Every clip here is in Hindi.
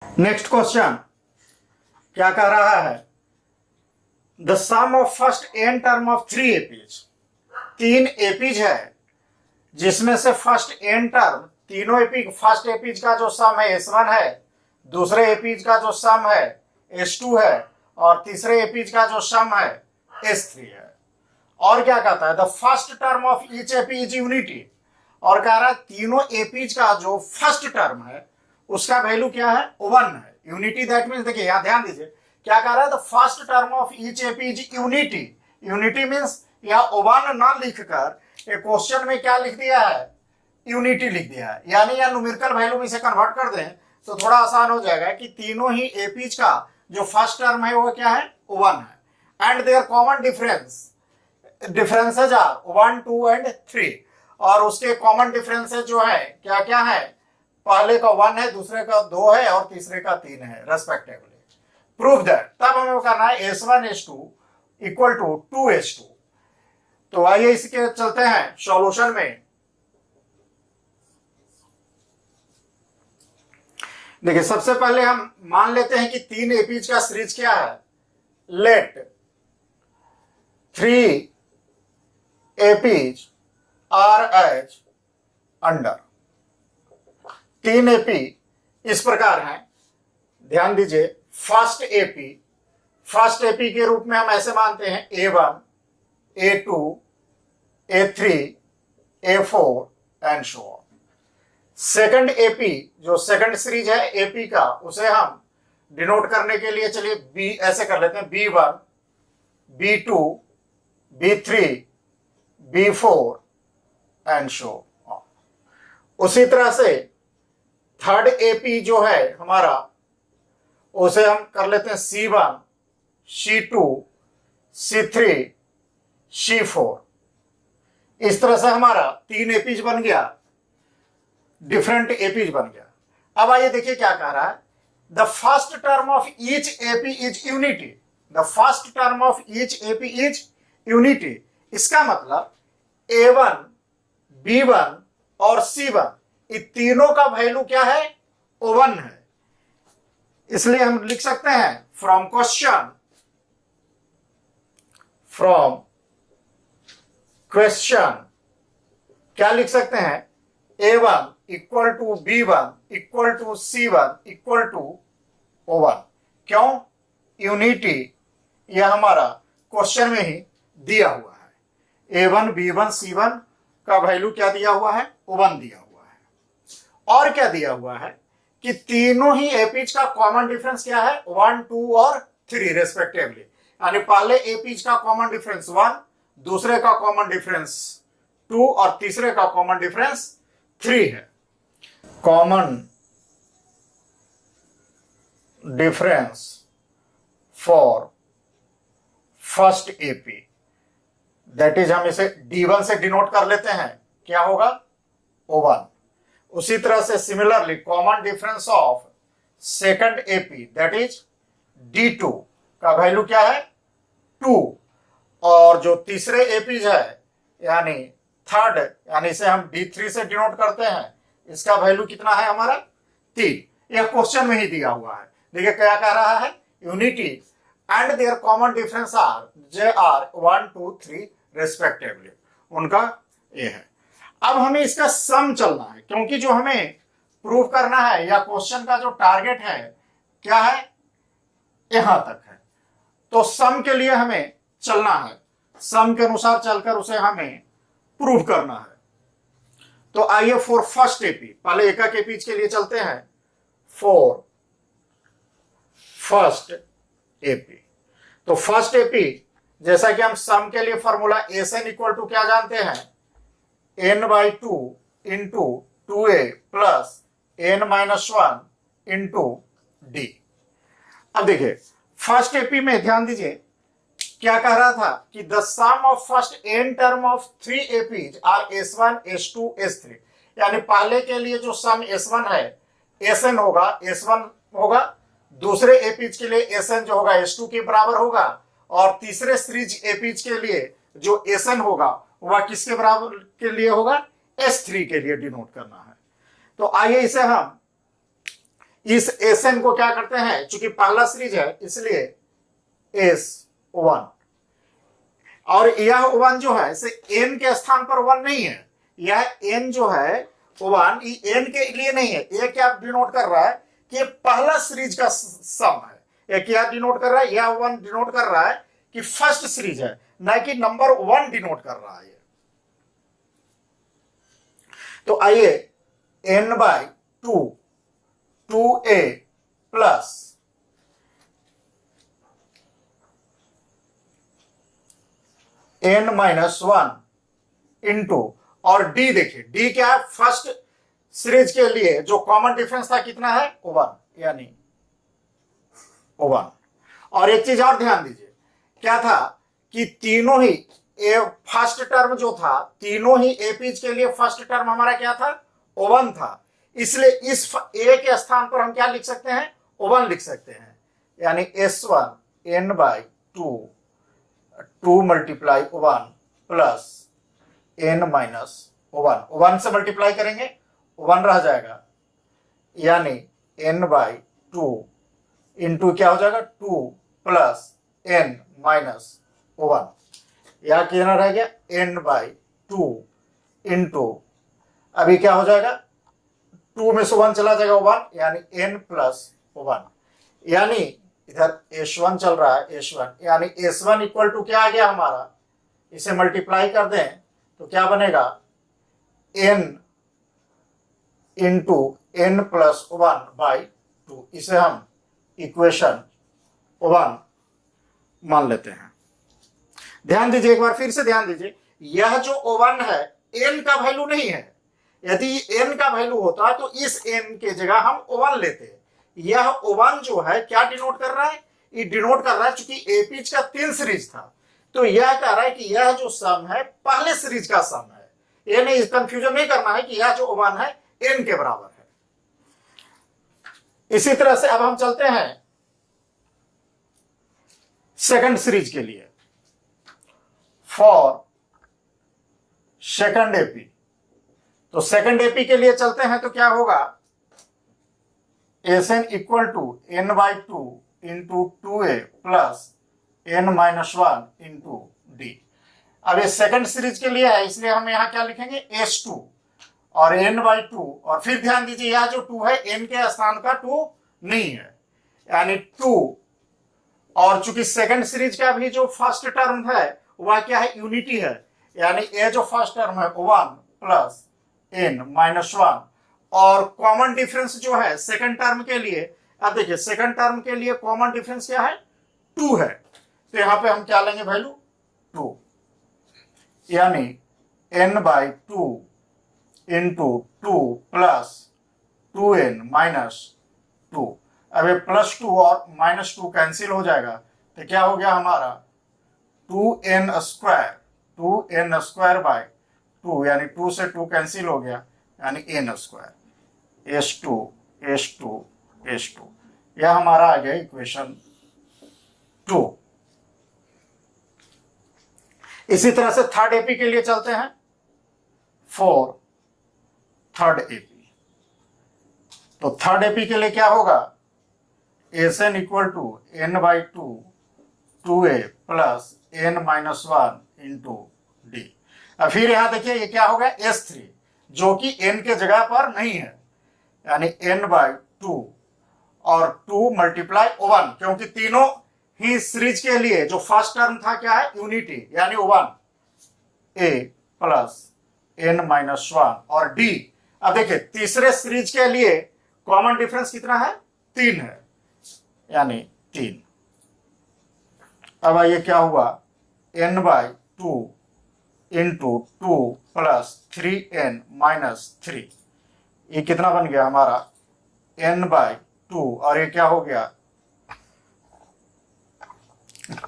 नेक्स्ट क्वेश्चन क्या कह रहा है? The sum of first n term of three APs. तीन एपीज है जिसमें से फर्स्ट एन टर्म तीनों एपी फर्स्ट एपीज का जो सम है S1 है, दूसरे एपीज का जो सम है S2 है और तीसरे एपीज का जो सम है S3 है। और क्या कहता है? The first term of each AP is unity. और कह रहा है तीनों एपीज का जो फर्स्ट टर्म है उसका वैल्यू क्या है? 1 है। यूनिटी दैट मीन्स देखिए यहां ध्यान दीजिए क्या कह रहा है? The first term of each AP is unity. Unity means यह 1 ना लिखकर एक क्वेश्चन में क्या लिख दिया है? यूनिटी लिख दिया है। यानी यह न्यूमेरिकल वैल्यू में इसे कन्वर्ट कर दें तो थोड़ा आसान हो जाएगा कि तीनों ही एपीज का जो फर्स्ट टर्म है वो क्या है? 1 है। And their common differences are 1, 2 and 3। और उसके कॉमन डिफरेंसेज जो है क्या क्या है? पहले का 1 है, दूसरे का 2 है और तीसरे का 3 है रेस्पेक्टिवली। Prove that. तब हमें करना है S1 S2 equal to 2S2। तो आइए इसके चलते हैं सॉल्यूशन में। देखिए सबसे पहले हम मान लेते हैं कि तीन एपीज का सीरीज क्या है? Let 3 APs are as under. तीन एपी इस प्रकार हैं, ध्यान दीजिए। फर्स्ट एपी के रूप में हम ऐसे मानते हैं A1, A2, A3, A4 and so on. Second AP जो सेकंड सीरीज है एपी का उसे हम डिनोट करने के लिए चलिए बी ऐसे कर लेते हैं B1, B2, B3, B4 and so on. उसी तरह से थर्ड एपी जो है हमारा उसे हम कर लेते हैं C1, C2, C3, C4। इस तरह से हमारा तीन एपीज बन गया, डिफरेंट एपीज बन गया। अब आइए देखिए क्या कह रहा है? The first term of each AP is unity. The first term of each AP is unity. इसका मतलब A1, B1 और C1 इन तीनों का वैल्यू क्या है? 1 है। इसलिए हम लिख सकते हैं फ्रॉम क्वेश्चन क्या लिख सकते हैं? A1 equal to B1 equal to C1 equal to 1। क्यों? यूनिटी यह हमारा क्वेश्चन में ही दिया हुआ है। A1, B1, C1 का वैल्यू क्या दिया हुआ है? 1 दिया हुआ है। और क्या दिया हुआ है कि तीनों ही एपीज का कॉमन डिफरेंस क्या है? 1, 2 और 3 रेस्पेक्टिवली। यानी पहले एपीज का कॉमन डिफरेंस 1, दूसरे का कॉमन डिफरेंस 2 और तीसरे का कॉमन डिफरेंस 3 है। Common difference for first AP that is हम इसे D1 से डिनोट कर लेते हैं, क्या होगा? 1। उसी तरह से similarly common difference of second AP that is D2 का वैल्यू क्या है? 2। और जो तीसरे एपीज है यानी थर्ड, यानी इसे हम D3 से डिनोट करते हैं, इसका वैल्यू कितना है हमारा? 3। यह क्वेश्चन में ही दिया हुआ है। देखिए क्या कह रहा है? Unity and their common difference are 1, 2, 3 respectively. उनका ये है। अब हमें इसका सम चलना है क्योंकि जो हमें प्रूव करना है या क्वेश्चन का जो टारगेट है क्या है? यहां तक है। तो सम के लिए हमें चलना है, सम के अनुसार चलकर उसे हमें प्रूव करना है। तो आइए फॉर फर्स्ट एपी, पहले एक एपीज के लिए चलते हैं। फॉर फर्स्ट एपी, तो फर्स्ट एपी जैसा कि हम सम के लिए फॉर्मूला SN इक्वल टू क्या जानते हैं? N/2 into 2A plus N-1 into D। अब देखिए फर्स्ट एपी में ध्यान दीजिए क्या कह रहा था कि the sum of first n term of 3 APs are S1, S2, S3। यानी पहले के लिए जो सम S1 है SN होगा, S1 होगा। दूसरे एपीज के लिए SN जो होगा S2 के बराबर होगा और तीसरे सीरीज एपीज के लिए जो SN होगा वह किसके बराबर के लिए होगा? S3 के लिए डिनोट करना है। तो आइए इसे हम इस Sn को क्या करते हैं, चूंकि पहला सीरीज है इसलिए S1, और यह 1 जो है इसे n के स्थान पर 1 नहीं है, यह n जो है 1 n के लिए नहीं है। ये क्या डिनोट कर रहा है कि पहला सीरीज का सम है। ये क्या डिनोट कर रहा है, यह 1 डिनोट कर रहा है कि फर्स्ट सीरीज है, ना कि नंबर 1 डिनोट कर रहा है। तो आइए n/2 2a plus n-1 into, और d देखिए, d क्या है, फर्स्ट सीरीज के लिए जो कॉमन डिफरेंस था कितना है 1, यानी 1। और एक चीज और ध्यान दीजिए, क्या था कि तीनों ही फर्स्ट टर्म जो था, तीनों ही एपीज के लिए फर्स्ट टर्म हमारा क्या था 1 था, इसलिए इस a के स्थान पर हम क्या लिख सकते हैं 1 लिख सकते हैं, यानी S1 n/2 2 multiply 1 plus n-1, 1 से मल्टीप्लाई करेंगे 1 रह जाएगा, यानी n/2 इंटू क्या हो जाएगा 2 प्लस n-1, यह कितना रह गया n/2 इंटू, अभी क्या हो जाएगा 2 में से 1 चला जाएगा 1, यानी n+1, यानी इधर S1 चल रहा है S1, यानी S1 इक्वल टू क्या आ गया हमारा, इसे मल्टीप्लाई कर दें तो क्या बनेगा n इंटू n+1/2, इसे हम इक्वेशन 1 मान लेते हैं। ध्यान दीजिए, एक बार फिर से ध्यान दीजिए, यह जो 1 है n का वैल्यू नहीं है, यदि n का वैल्यू होता तो इस n के जगह हम 1 लेते। यह 1 जो है क्या डिनोट कर रहा है, ये डिनोट कर रहा है चूंकि एपीज का 3 सीरीज था, तो यह कह रहा है कि यह जो सम है पहले सीरीज का सम है। ये नहीं, कंफ्यूजन नहीं करना है कि यह जो 1 है n के बराबर है। इसी तरह से अब हम चलते हैं सेकंड सीरीज के लिए, फॉर सेकंड एपी। तो सेकंड एपी के लिए चलते हैं तो क्या होगा, Sn equal to n/2 into 2a plus n-1 into d। अब ये सेकंड सीरीज के लिए है, इसलिए हम यहां क्या लिखेंगे S2 और n/2, और फिर ध्यान दीजिए यह जो 2 है n के स्थान का 2 नहीं है, यानी 2, और चूंकि सेकंड सीरीज का भी जो फर्स्ट टर्म है वह क्या है यूनिटी है, यानी ये जो फर्स्ट टर्म है 1 प्लस n-1, और कॉमन डिफरेंस जो है सेकंड टर्म के लिए, अब देखिए सेकंड टर्म के लिए कॉमन डिफरेंस क्या है 2 है, तो यहां पे हम क्या लेंगे वैल्यू 2, यानी n/2 इंटू 2 प्लस 2n-2। अब ये +2 और -2 कैंसिल हो जाएगा, तो क्या हो गया हमारा 2n²/2, यानी 2 से 2 कैंसिल हो गया, यानी n², S2 S2 S2, यह हमारा आ गया इक्वेशन 2। इसी तरह से थर्ड एपी के लिए चलते हैं, फॉर थर्ड एपी। तो थर्ड एपी के लिए क्या होगा, Sn equal to n/2 2a plus n-1 into d। अब फिर यहां देखिए ये क्या होगा S3, जो कि n के जगह पर नहीं है, यानी n/2 और 2 मल्टीप्लाई 1, क्योंकि तीनों ही सीरीज के लिए जो फर्स्ट टर्म था क्या है यूनिटी, यानी 1a प्लस n-1 और d। अब देखिए तीसरे सीरीज के लिए कॉमन डिफरेंस कितना है 3 है, यानी 3। अब आइए क्या हुआ n/2 इंटू 2 प्लस 3n-3, ये कितना बन गया हमारा n/2, और ये क्या हो गया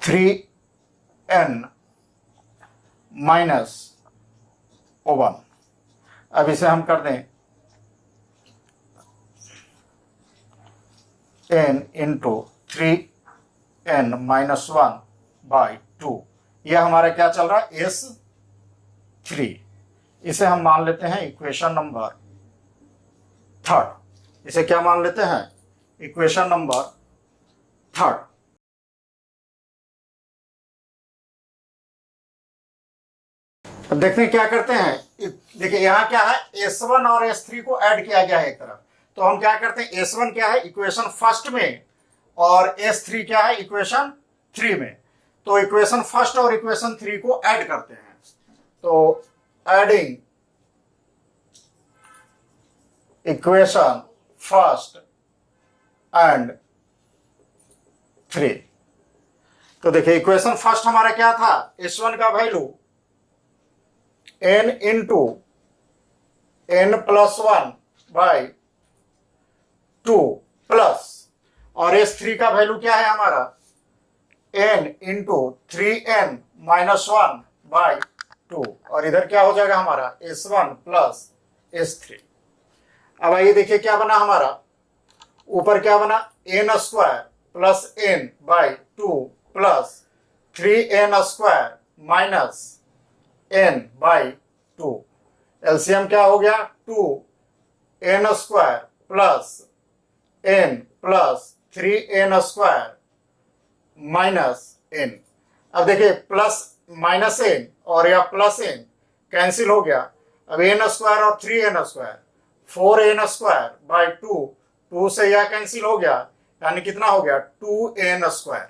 3n-1। अब इसे हम कर दें n इंटू 3n-1/2, यह हमारा क्या चल रहा है S3। इसे हम मान लेते हैं इक्वेशन नंबर 3, इसे क्या मान लेते हैं इक्वेशन नंबर 3। अब देखते हैं क्या करते हैं। देखिए यहाँ क्या है, S1 और S3 को ऐड किया गया है एक तरफ, तो हम क्या करते हैं, S1 क्या है इक्वेशन फर्स्ट में और S3 क्या है इक्वेशन 3 में, तो इक्वेशन फर्स्ट और इक्वेशन 3 को ऐड करते हैं। तो एडिंग इक्वेशन फर्स्ट एंड 3, तो देखिए इक्वेशन फर्स्ट हमारा क्या था, S1 का value n into n plus 1 by 2 plus, और S3 का वैल्यू क्या है हमारा n into 3n minus 1 by 2, और इधर क्या हो जाएगा हमारा S1 प्लस S3। अब आइए देखिए क्या बना हमारा, ऊपर क्या बना n square plus n by 2 plus 3n square minus n by 2, LCM क्या हो गया 2n square plus n plus 3n square minus n। अब देखिए प्लस माइनस n और या प्लस n कैंसिल हो गया, अब n स्क्वायर और 3n square 4n square by 2 से यह कैंसिल हो गया, यानी कितना हो गया 2n स्क्वायर,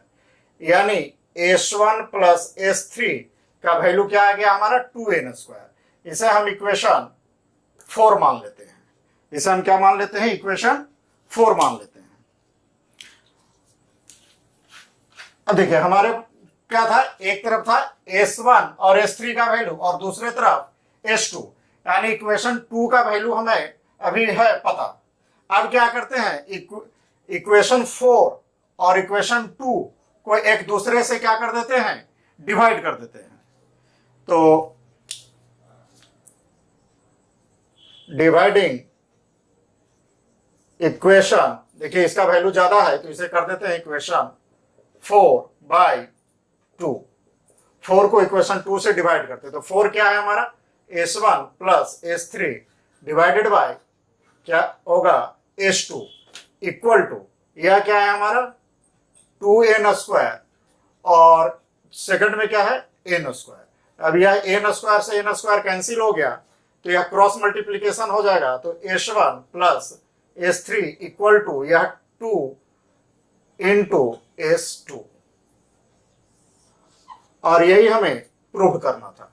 यानी S1 प्लस S3 का वैल्यू क्या आ गया हमारा 2n स्क्वायर। इसे हम इक्वेशन 4 मान लेते हैं, इसे हम क्या मान लेते हैं इक्वेशन 4 मान लेते हैं। अब देखिए हमारे क्या था, एक तरफ था S1 और S3 का वैल्यू और दूसरे तरफ S2, यानी इक्वेशन 2 का वैल्यू हमें अभी है पता। अब क्या करते हैं, इक्वेशन 4 और इक्वेशन 2 को एक दूसरे से क्या कर देते हैं, डिवाइड कर देते हैं। तो डिवाइडिंग इक्वेशन, देखिए इसका वैल्यू ज्यादा है तो इसे कर देते हैं इक्वेशन 4 बाई 2, 4 को इक्वेशन 2 से डिवाइड करते हैं, तो 4 क्या है हमारा S1 plus S3 divided by क्या होगा S2 इक्वल टू, यह क्या है हमारा 2n स्क्वायर और सेकंड में क्या है n स्क्वायर। अब यह n स्क्वायर से n स्क्वायर कैंसिल हो गया तो यह क्रॉस मल्टीप्लीकेशन हो जाएगा, तो S1 plus S3 equal to यह 2 इंटू S2, और यही हमें प्रूव करना था।